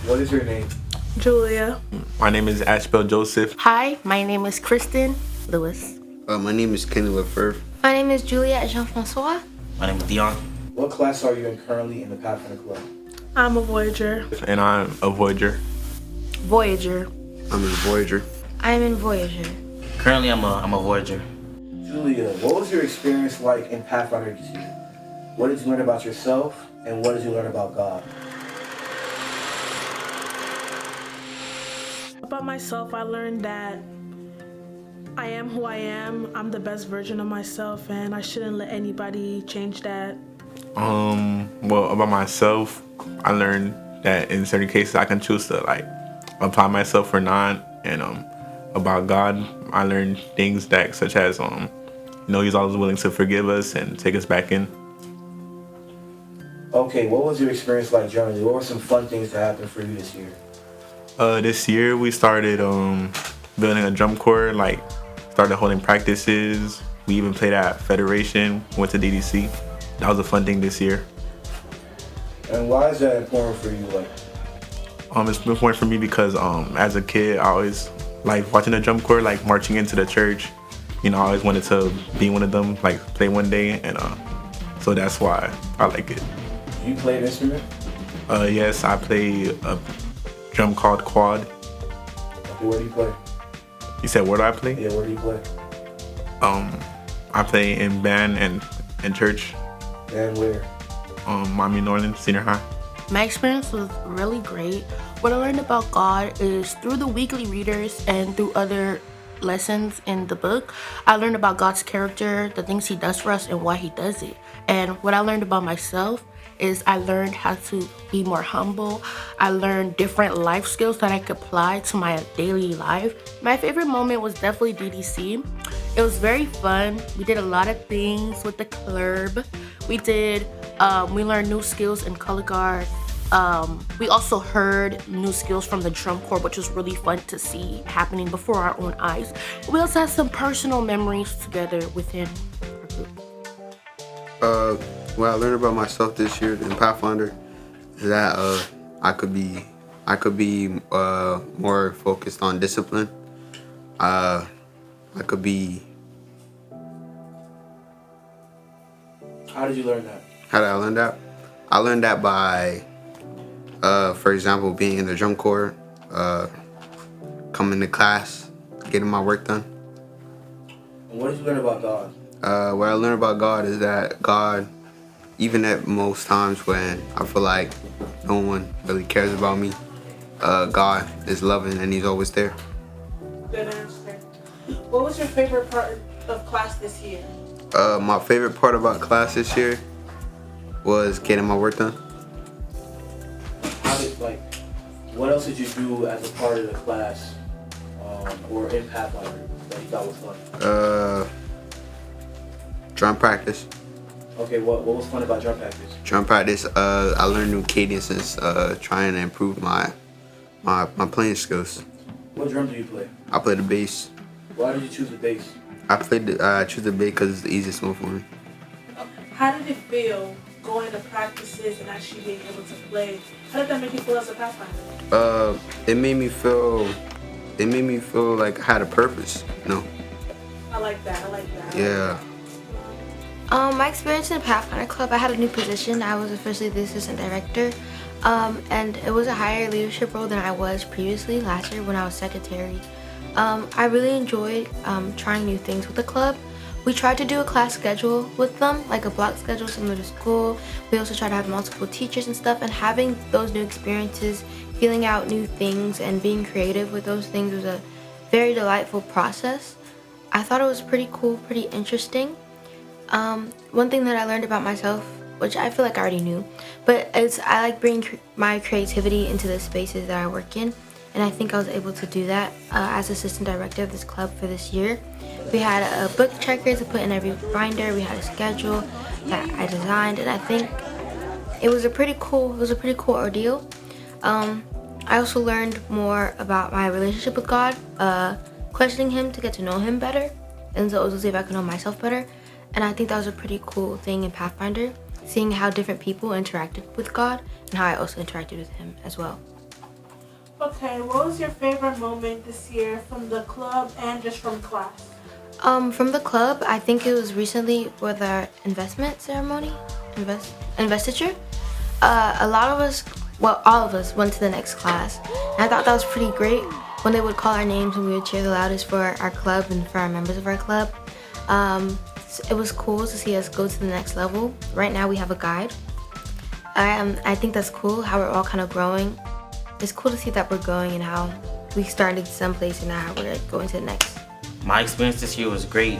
What is your name? Julia. My name is Ashbel Joseph. Hi, my name is Kristen Lewis. My name is Kenny Lefebvre. My name is Julia Jean-Francois. My name is Dion. What class are you in currently in the Pathfinder Club? I'm a Voyager. And I'm a Voyager. Voyager. I'm in Voyager. I'm in Voyager. Currently, I'm a Voyager. Julia, what was your experience like in Pathfinder this year? What did you learn about yourself, and what did you learn about God? About myself, I learned that I am who I am. I'm the best version of myself, and I shouldn't let anybody change that. Well, about myself, I learned that in certain cases I can choose to apply myself or not. And about God, I learned things that such as He's always willing to forgive us and take us back in. Okay, what was your experience like generally? What were some fun things that happened for you this year? This year we started building a drum corps, started holding practices. We even played at Federation, went to DDC. That was a fun thing this year. And why is that important for you? It's important for me because as a kid I always liked watching the drum corps, marching into the church. I always wanted to be one of them, play one day, and so that's why I like it. Do you play an instrument? Yes, I play a drum called quad. Okay, where do you play? You said where do I play? Yeah, where do you play? I play in band and in church. And where? Miami Northern Senior High. My experience was really great. What I learned about God is through the weekly readers and through other lessons in the book. I learned about God's character, the things He does for us, and why He does it. And what I learned about myself is I learned how to be more humble. I learned different life skills that I could apply to my daily life. My favorite moment was definitely DDC. It was very fun. We did a lot of things with the club. We learned new skills in color guard. We also heard new skills from the drum corps, which was really fun to see happening before our own eyes. We also had some personal memories together within our group. What I learned about myself this year in Pathfinder is that I could be more focused on discipline. I could be. How did you learn that? How did I learn that? I learned that by, for example, being in the drum corps, coming to class, getting my work done. And what did you learn about God? What I learned about God is that God, even at most times when I feel like no one really cares about me, God is loving and He's always there. Good answer. What was your favorite part of class this year? My favorite part about class this year was getting my work done. What else did you do as a part of the class or in Pathfinder that you thought was fun? Drum practice. Okay, what was fun about drum practice? Drum practice, I learned new cadences, trying to improve my playing skills. What drum do you play? I play the bass. Why did you choose the bass? I choose the bass because it's the easiest one for me. How did it feel going to practices and actually being able to play? How did that make you feel as a Pathfinder? It made me feel like I had a purpose, I like that. Yeah. My experience in the Pathfinder Club, I had a new position. I was officially the assistant director. And it was a higher leadership role than I was previously last year when I was secretary. I really enjoyed trying new things with the club. We tried to do a class schedule with them, like a block schedule similar to school. We also tried to have multiple teachers and stuff, and having those new experiences, feeling out new things, and being creative with those things was a very delightful process. I thought it was pretty cool, pretty interesting. One thing that I learned about myself, which I feel like I already knew, but is I like bringing my creativity into the spaces that I work in, and I think I was able to do that as assistant director of this club for this year. We had a book checker to put in every binder. We had a schedule that I designed, and I think it was a pretty cool ordeal. I also learned more about my relationship with God, questioning Him to get to know Him better, and so also see if I could know myself better. And I think that was a pretty cool thing in Pathfinder. seeing how different people interacted with God and how I also interacted with Him as well. Okay, what was your favorite moment this year from the club and just from class? From the club, I think it was recently with our investment ceremony, investiture. A lot of us, well, all of us went to the next class. And I thought that was pretty great when they would call our names and we would cheer the loudest for our club and for our members of our club. It was cool to see us go to the next level. Right now we have a guide. I think that's cool how we're all kind of growing. It's cool to see that we're going and how we started someplace and now we're going to the next. My experience this year was great.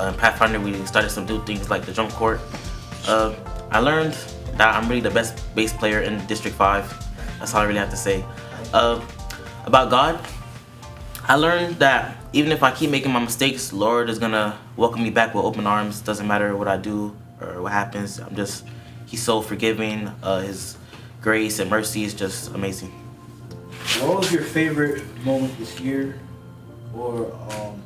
In Pathfinder, we started some new things like the jump court. I learned that I'm really the best bass player in District 5. That's all I really have to say. About God, I learned that even if I keep making my mistakes, Lord is gonna welcome me back with open arms. Doesn't matter what I do or what happens. He's so forgiving. His grace and mercy is just amazing. What was your favorite moment this year? Or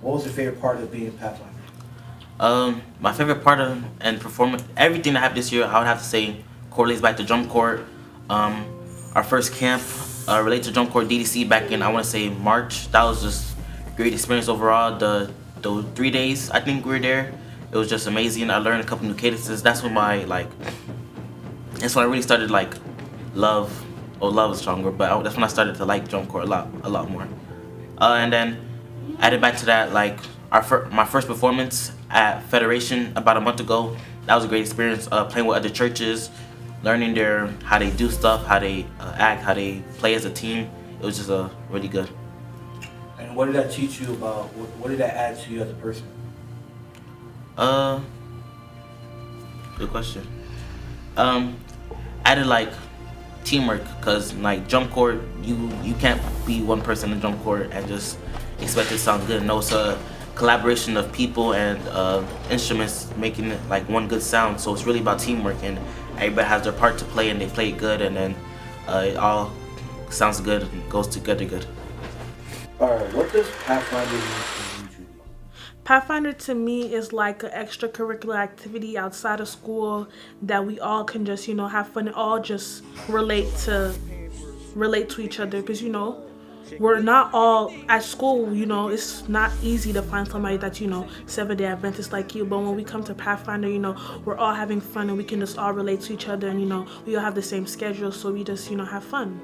what was your favorite part of being Pathfinder? My favorite part of and performance, everything that happened this year, I would have to say correlates back to jump court. Our first camp related to jump court DDC back in, I want to say, March. That was just great experience overall. The 3 days I think we were there, it was just amazing. I learned a couple new cadences. That's when I really started love is stronger, but that's when I started to like jump court a lot more. And then added back to that, my first performance at Federation about a month ago. That was a great experience, playing with other churches, learning how they do stuff, how they act, how they play as a team. It was just really good. And what did that teach you about, what did that add to you as a person? Good question. Added teamwork, because jump court, you can't be one person in jump court and just expect it to sound good. No, it's a collaboration of people and instruments making it one good sound. So it's really about teamwork, and everybody has their part to play and they play it good, and then it all sounds good and goes together good. Alright, what does Pathfinder mean to you, Judy? Pathfinder to me is like an extracurricular activity outside of school that we all can just, have fun and all just relate to each other, because, we're not all at school, it's not easy to find somebody that's, Seventh-day Adventist like you, but when we come to Pathfinder, we're all having fun and we can just all relate to each other, and, we all have the same schedule, so we just, have fun.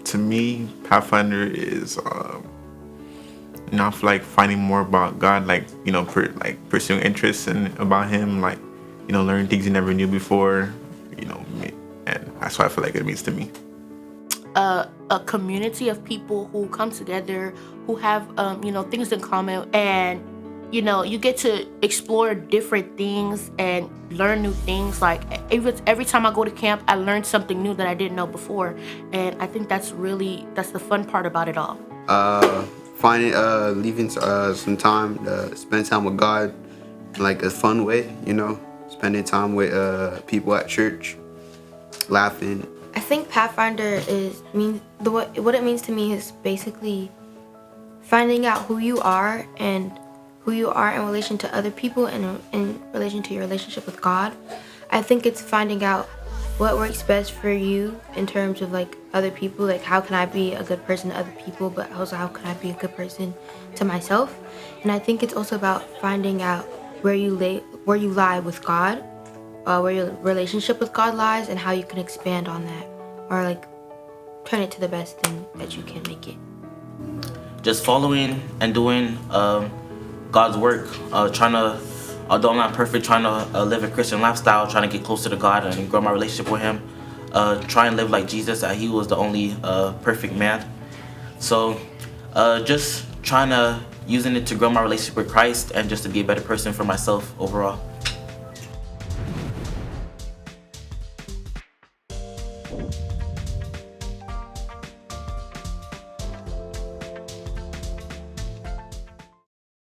To me, Pathfinder is not finding more about God, pursuing interests about Him, learning things you never knew before, and that's what I feel like it means to me. A community of people who come together, who have things in common, and you get to explore different things and learn new things. Every time I go to camp, I learn something new that I didn't know before, and I think that's the fun part about it all. Leaving some time to spend time with God in a fun way, spending time with people at church, laughing. I think Pathfinder what it means to me is basically finding out who you are and who you are in relation to other people and in relation to your relationship with God. I think it's finding out what works best for you in terms of other people, how can I be a good person to other people, but also how can I be a good person to myself. And I think it's also about finding out where you lie with God, where your relationship with God lies, and how you can expand on that, or turn it to the best thing that you can make it. Just following and doing God's work, although I'm not perfect, trying to live a Christian lifestyle, trying to get closer to God and grow my relationship with Him, try and live like Jesus, that He was the only perfect man. So just using it to grow my relationship with Christ and just to be a better person for myself overall.